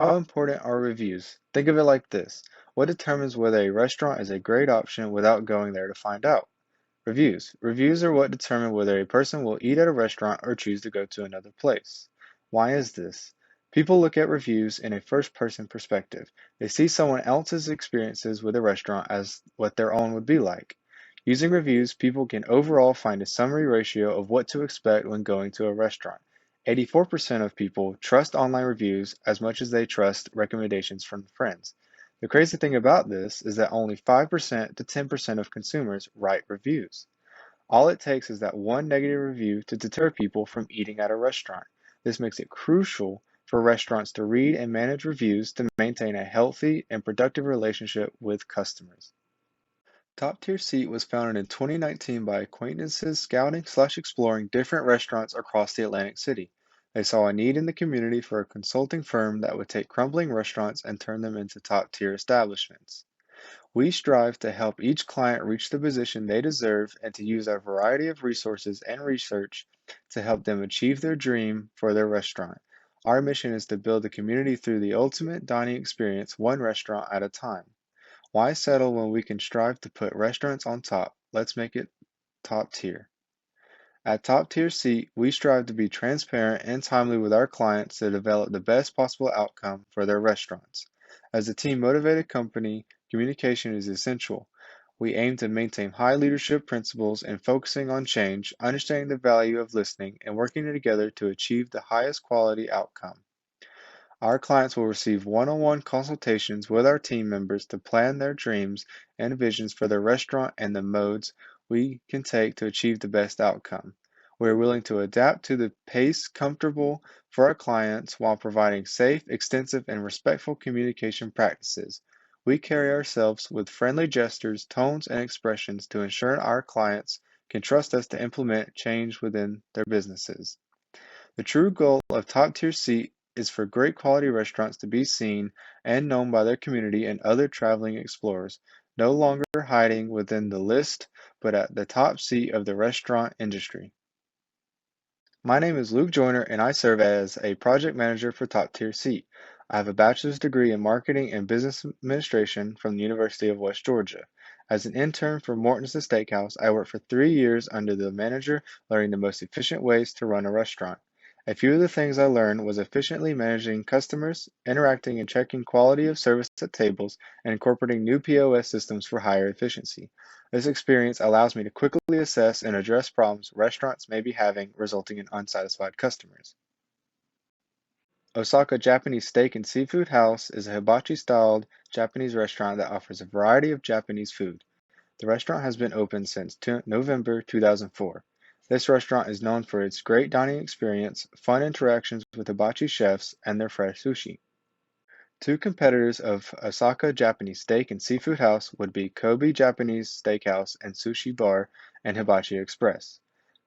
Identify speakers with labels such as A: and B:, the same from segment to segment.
A: How important are reviews? Think of it like this. What determines whether a restaurant is a great option without going there to find out? Reviews. Reviews are what determine whether a person will eat at a restaurant or choose to go to another place. Why is this? People look at reviews in a first person perspective. They see someone else's experiences with a restaurant as what their own would be like. Using reviews, people can overall find a summary ratio of what to expect when going to a restaurant. 84% of people trust online reviews as much as they trust recommendations from friends. The crazy thing about this is that only 5% to 10% of consumers write reviews. All it takes is that one negative review to deter people from eating at a restaurant. This makes it crucial for restaurants to read and manage reviews to maintain a healthy and productive relationship with customers. Top Tier Seat was founded in 2019 by acquaintances scouting/exploring different restaurants across the Atlantic City. They saw a need in the community for a consulting firm that would take crumbling restaurants and turn them into top-tier establishments. We strive to help each client reach the position they deserve and to use our variety of resources and research to help them achieve their dream for their restaurant. Our mission is to build a community through the ultimate dining experience, one restaurant at a time. Why settle when we can strive to put restaurants on top? Let's make it top tier. At Top Tier Seat, we strive to be transparent and timely with our clients to develop the best possible outcome for their restaurants. As a team motivated company, communication is essential. We aim to maintain high leadership principles and focusing on change, understanding the value of listening, and working together to achieve the highest quality outcome. Our clients will receive one-on-one consultations with our team members to plan their dreams and visions for their restaurant and the modes we can take to achieve the best outcome. We are willing to adapt to the pace comfortable for our clients while providing safe, extensive, and respectful communication practices. We carry ourselves with friendly gestures, tones, and expressions to ensure our clients can trust us to implement change within their businesses. The true goal of Top Tier Seat is for great quality restaurants to be seen and known by their community and other traveling explorers, no longer hiding within the list, but at the top seat of the restaurant industry. My name is Luke Joyner, and I serve as a project manager for Top Tier Seat. I have a bachelor's degree in marketing and business administration from the University of West Georgia. As an intern for Morton's Steakhouse, I worked for 3 years under the manager, learning the most efficient ways to run a restaurant. A few of the things I learned was efficiently managing customers, interacting and checking quality of service at tables, and incorporating new POS systems for higher efficiency. This experience allows me to quickly assess and address problems restaurants may be having, resulting in unsatisfied customers. Osaka Japanese Steak and Seafood House is a hibachi-styled Japanese restaurant that offers a variety of Japanese food. The restaurant has been open since November 2004. This restaurant is known for its great dining experience, fun interactions with hibachi chefs, and their fresh sushi. Two competitors of Osaka Japanese Steak and Seafood House would be Kobe Japanese Steakhouse and Sushi Bar and Hibachi Express.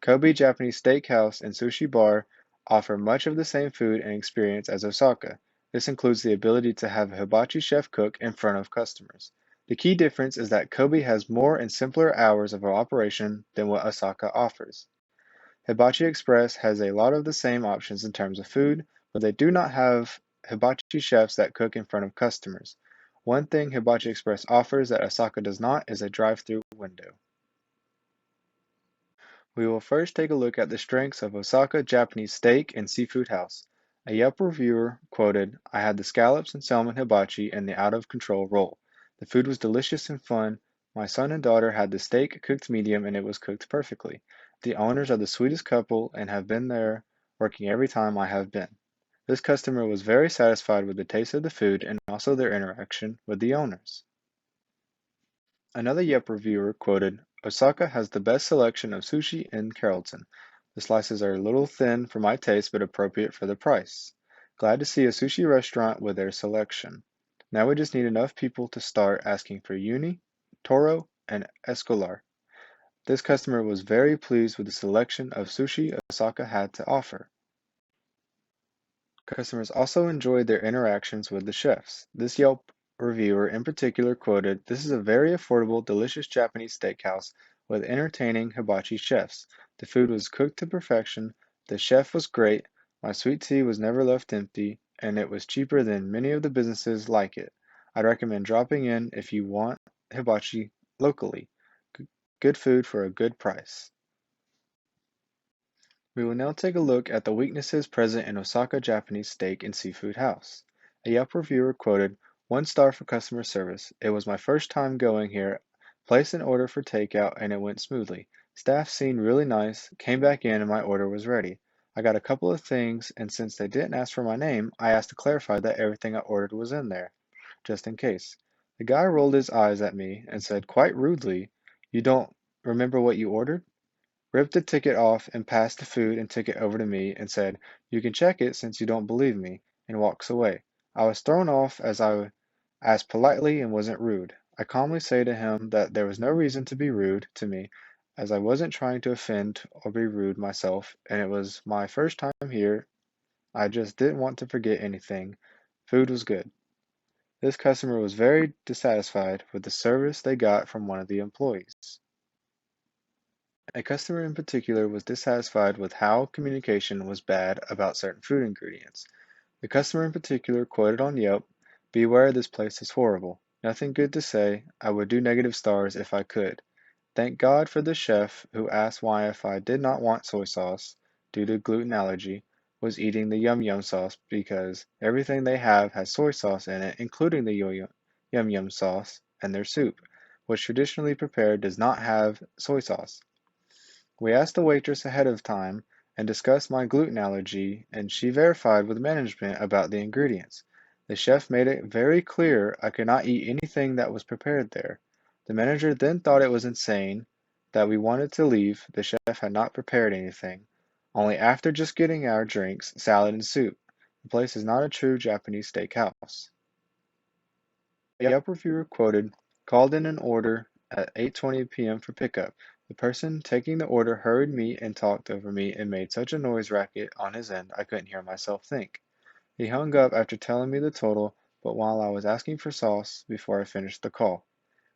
A: Kobe Japanese Steakhouse and Sushi Bar offer much of the same food and experience as Osaka. This includes the ability to have a hibachi chef cook in front of customers. The key difference is that Kobe has more and simpler hours of operation than what Osaka offers. Hibachi Express has a lot of the same options in terms of food, but they do not have hibachi chefs that cook in front of customers. One thing Hibachi Express offers that Osaka does not is a drive-through window. We will first take a look at the strengths of Osaka Japanese Steak and Seafood House. A Yelp reviewer quoted, "I had the scallops and salmon hibachi and the out-of-control roll. The food was delicious and fun. My son and daughter had the steak cooked medium and it was cooked perfectly. The owners are the sweetest couple and have been there working every time I have been." This customer was very satisfied with the taste of the food and also their interaction with the owners. Another Yelp reviewer quoted, "Osaka has the best selection of sushi in Carrollton. The slices are a little thin for my taste but appropriate for the price. Glad to see a sushi restaurant with their selection. Now we just need enough people to start asking for uni, toro, and escolar." This customer was very pleased with the selection of sushi Osaka had to offer. Customers also enjoyed their interactions with the chefs. This Yelp reviewer in particular quoted, "This is a very affordable, delicious Japanese steakhouse with entertaining hibachi chefs. The food was cooked to perfection, the chef was great, my sweet tea was never left empty, and it was cheaper than many of the businesses like it. I'd recommend dropping in if you want hibachi locally. G- Good food for a good price. We will now take a look at the weaknesses present in Osaka Japanese Steak and Seafood House. A Yelp reviewer quoted, "One star for customer service. It was my first time going here. Placed an order for takeout and it went smoothly. Staff seemed really nice. Came back in and my order was ready. I got a couple of things and since they didn't ask for my name, I asked to clarify that everything I ordered was in there, just in case. The guy rolled his eyes at me and said quite rudely, 'You don't remember what you ordered?' Ripped the ticket off and passed the food and ticket over to me and said, 'You can check it since you don't believe me,' and walks away. I was thrown off as I asked politely and wasn't rude. I calmly say to him that there was no reason to be rude to me as I wasn't trying to offend or be rude myself and it was my first time here. I just didn't want to forget anything. Food was good. This customer was very dissatisfied with the service they got from one of the employees. A customer in particular was dissatisfied with how communication was bad about certain food ingredients. The customer in particular quoted on Yelp, "Beware, this place is horrible. Nothing good to say. I would do negative stars if I could. Thank God for the chef who asked why if I did not want soy sauce, due to gluten allergy, was eating the yum yum sauce because everything they have has soy sauce in it, including the yum yum sauce, and their soup, which traditionally prepared does not have soy sauce. We asked the waitress ahead of time and discussed my gluten allergy, and she verified with management about the ingredients. The chef made it very clear I could not eat anything that was prepared there. The manager then thought it was insane that we wanted to leave. The chef had not prepared anything, only after just getting our drinks, salad, and soup. The place is not a true Japanese steakhouse." A Yelp reviewer quoted, "Called in an order at 8:20 p.m. for pickup. The person taking the order hurried me and talked over me and made such a noise racket on his end I couldn't hear myself think. He hung up after telling me the total, but while I was asking for sauce before I finished the call.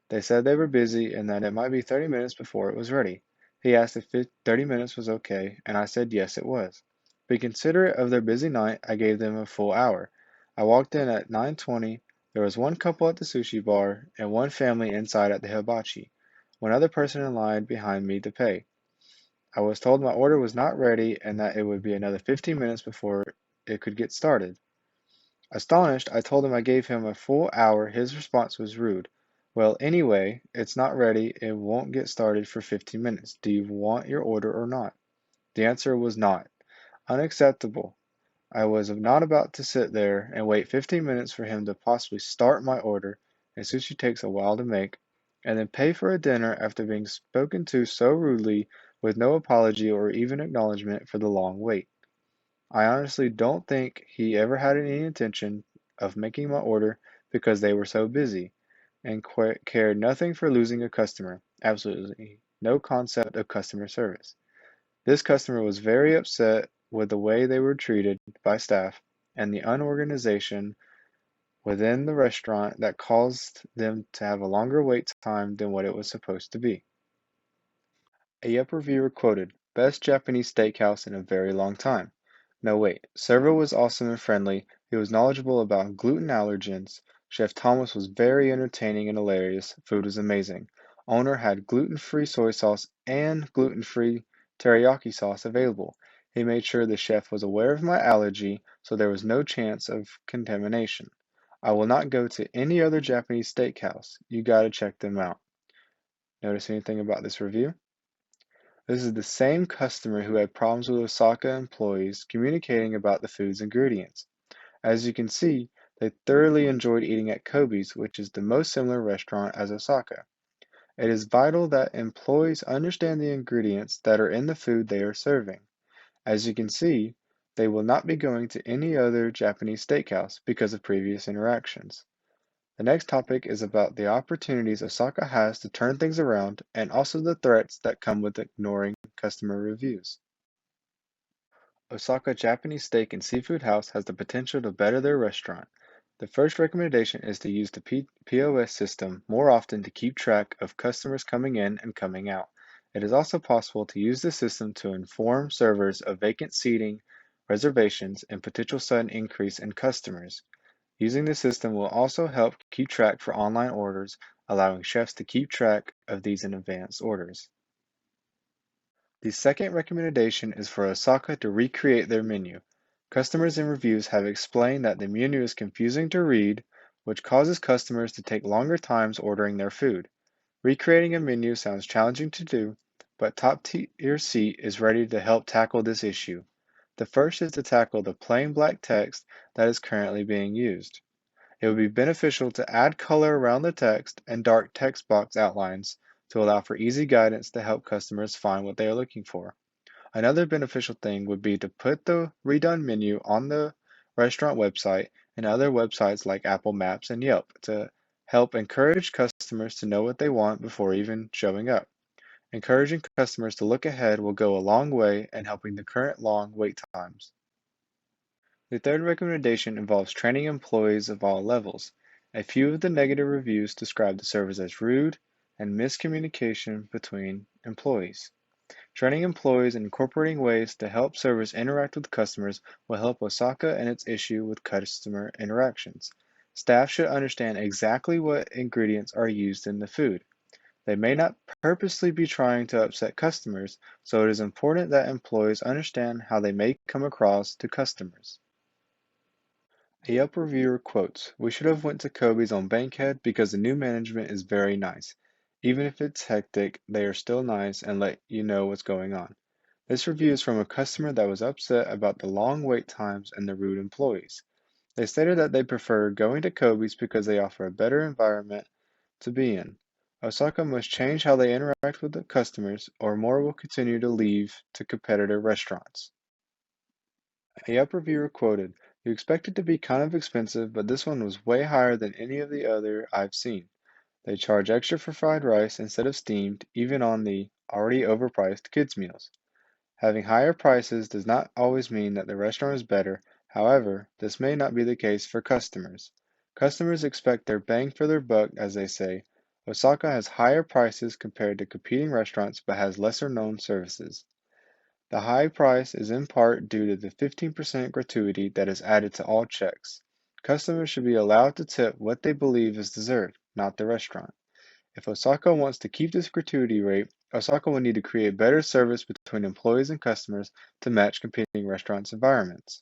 A: They said they were busy and that it might be 30 minutes before it was ready. He asked if 30 minutes was okay, and I said yes, it was. Be considerate of their busy night, I gave them a full hour. I walked in at 9:20. There was one couple at the sushi bar and one family inside at the hibachi. One other person in line behind me to pay. I was told my order was not ready and that it would be another 15 minutes before it could get started. Astonished, I told him I gave him a full hour. His response was rude. Well, anyway, it's not ready. It won't get started for 15 minutes. Do you want your order or not? The answer was not. Unacceptable. I was not about to sit there and wait 15 minutes for him to possibly start my order, and sushi takes a while to make, and then pay for a dinner after being spoken to so rudely with no apology or even acknowledgement for the long wait. I honestly don't think he ever had any intention of making my order because they were so busy and cared nothing for losing a customer. Absolutely no concept of customer service. This customer was very upset with the way they were treated by staff and the unorganization within the restaurant that caused them to have a longer wait time than what it was supposed to be. A Yelp reviewer quoted, "Best Japanese steakhouse in a very long time." No wait, server was awesome and friendly. He was knowledgeable about gluten allergens. Chef Thomas was very entertaining and hilarious. Food was amazing. Owner had gluten-free soy sauce and gluten-free teriyaki sauce available. He made sure the chef was aware of my allergy, so there was no chance of contamination. I will not go to any other Japanese steakhouse. You gotta check them out. Notice anything about this review? This is the same customer who had problems with Osaka employees communicating about the food's ingredients. As you can see, they thoroughly enjoyed eating at Kobe's, which is the most similar restaurant as Osaka. It is vital that employees understand the ingredients that are in the food they are serving. As you can see, they will not be going to any other Japanese steakhouse because of previous interactions. The next topic is about the opportunities Osaka has to turn things around and also the threats that come with ignoring customer reviews. Osaka Japanese Steak and Seafood House has the potential to better their restaurant. The first recommendation is to use the POS system more often to keep track of customers coming in and coming out. It is also possible to use the system to inform servers of vacant seating reservations, and potential sudden increase in customers. Using the system will also help keep track for online orders, allowing chefs to keep track of these in advance orders. The second recommendation is for Osaka to recreate their menu. Customers and reviews have explained that the menu is confusing to read, which causes customers to take longer times ordering their food. Recreating a menu sounds challenging to do, but Top Tier Seat is ready to help tackle this issue. The first is to tackle the plain black text that is currently being used. It would be beneficial to add color around the text and dark text box outlines to allow for easy guidance to help customers find what they are looking for. Another beneficial thing would be to put the redone menu on the restaurant website and other websites like Apple Maps and Yelp to help encourage customers to know what they want before even showing up. Encouraging customers to look ahead will go a long way in helping the current long wait times. The third recommendation involves training employees of all levels. A few of the negative reviews describe the service as rude and miscommunication between employees. Training employees and incorporating ways to help servers interact with customers will help Osaka and its issue with customer interactions. Staff should understand exactly what ingredients are used in the food. They may not purposely be trying to upset customers, so it is important that employees understand how they may come across to customers. A Yelp reviewer quotes, "We should have went to Kobe's on Bankhead because the new management is very nice. Even if it's hectic, they are still nice and let you know what's going on." This review is from a customer that was upset about the long wait times and the rude employees. They stated that they prefer going to Kobe's because they offer a better environment to be in. Osaka must change how they interact with the customers, or more will continue to leave to competitor restaurants. A Yelp reviewer quoted, "You expect it to be kind of expensive, but this one was way higher than any of the other I've seen. They charge extra for fried rice instead of steamed, even on the already overpriced kids' meals. Having higher prices does not always mean that the restaurant is better. However, this may not be the case for customers. Customers expect their bang for their buck, as they say. Osaka has higher prices compared to competing restaurants but has lesser known services. The high price is in part due to the 15% gratuity that is added to all checks. Customers should be allowed to tip what they believe is deserved, not the restaurant. If Osaka wants to keep this gratuity rate, Osaka will need to create better service between employees and customers to match competing restaurants' environments.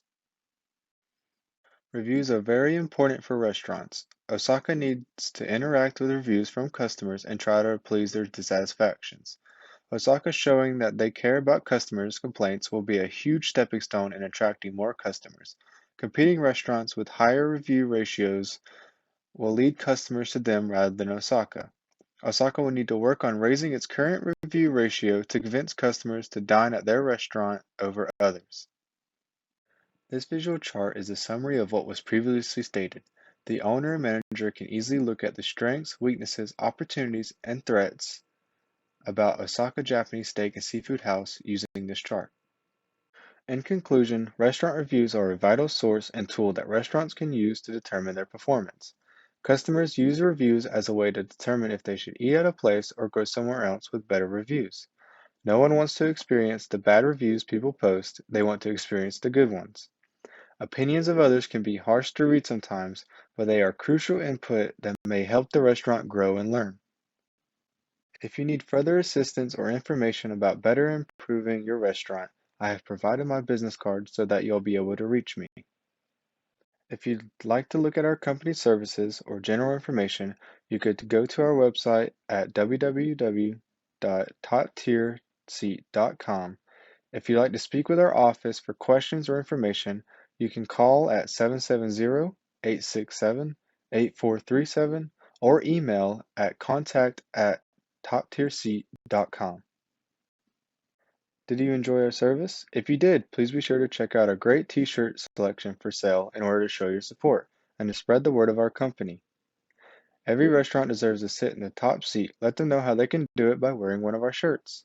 A: Reviews are very important for restaurants. Osaka needs to interact with reviews from customers and try to please their dissatisfactions. Osaka showing that they care about customers' complaints will be a huge stepping stone in attracting more customers. Competing restaurants with higher review ratios will lead customers to them rather than Osaka. Osaka will need to work on raising its current review ratio to convince customers to dine at their restaurant over others. This visual chart is a summary of what was previously stated. The owner and manager can easily look at the strengths, weaknesses, opportunities, and threats about Osaka Japanese Steak and Seafood House using this chart. In conclusion, restaurant reviews are a vital source and tool that restaurants can use to determine their performance. Customers use reviews as a way to determine if they should eat at a place or go somewhere else with better reviews. No one wants to experience the bad reviews people post, they want to experience the good ones. Opinions of others can be harsh to read sometimes, but they are crucial input that may help the restaurant grow and learn. If you need further assistance or information about better improving your restaurant, I have provided my business card so that you'll be able to reach me. If you'd like to look at our company services or general information, you could go to our website at www.toptierseat.com. If you'd like to speak with our office for questions or information, you can call at 770-867-8437 or email at contact@toptierseat.com. Did you enjoy our service? If you did, please be sure to check out our great t-shirt selection for sale in order to show your support and to spread the word of our company. Every restaurant deserves to sit in the top seat. Let them know how they can do it by wearing one of our shirts.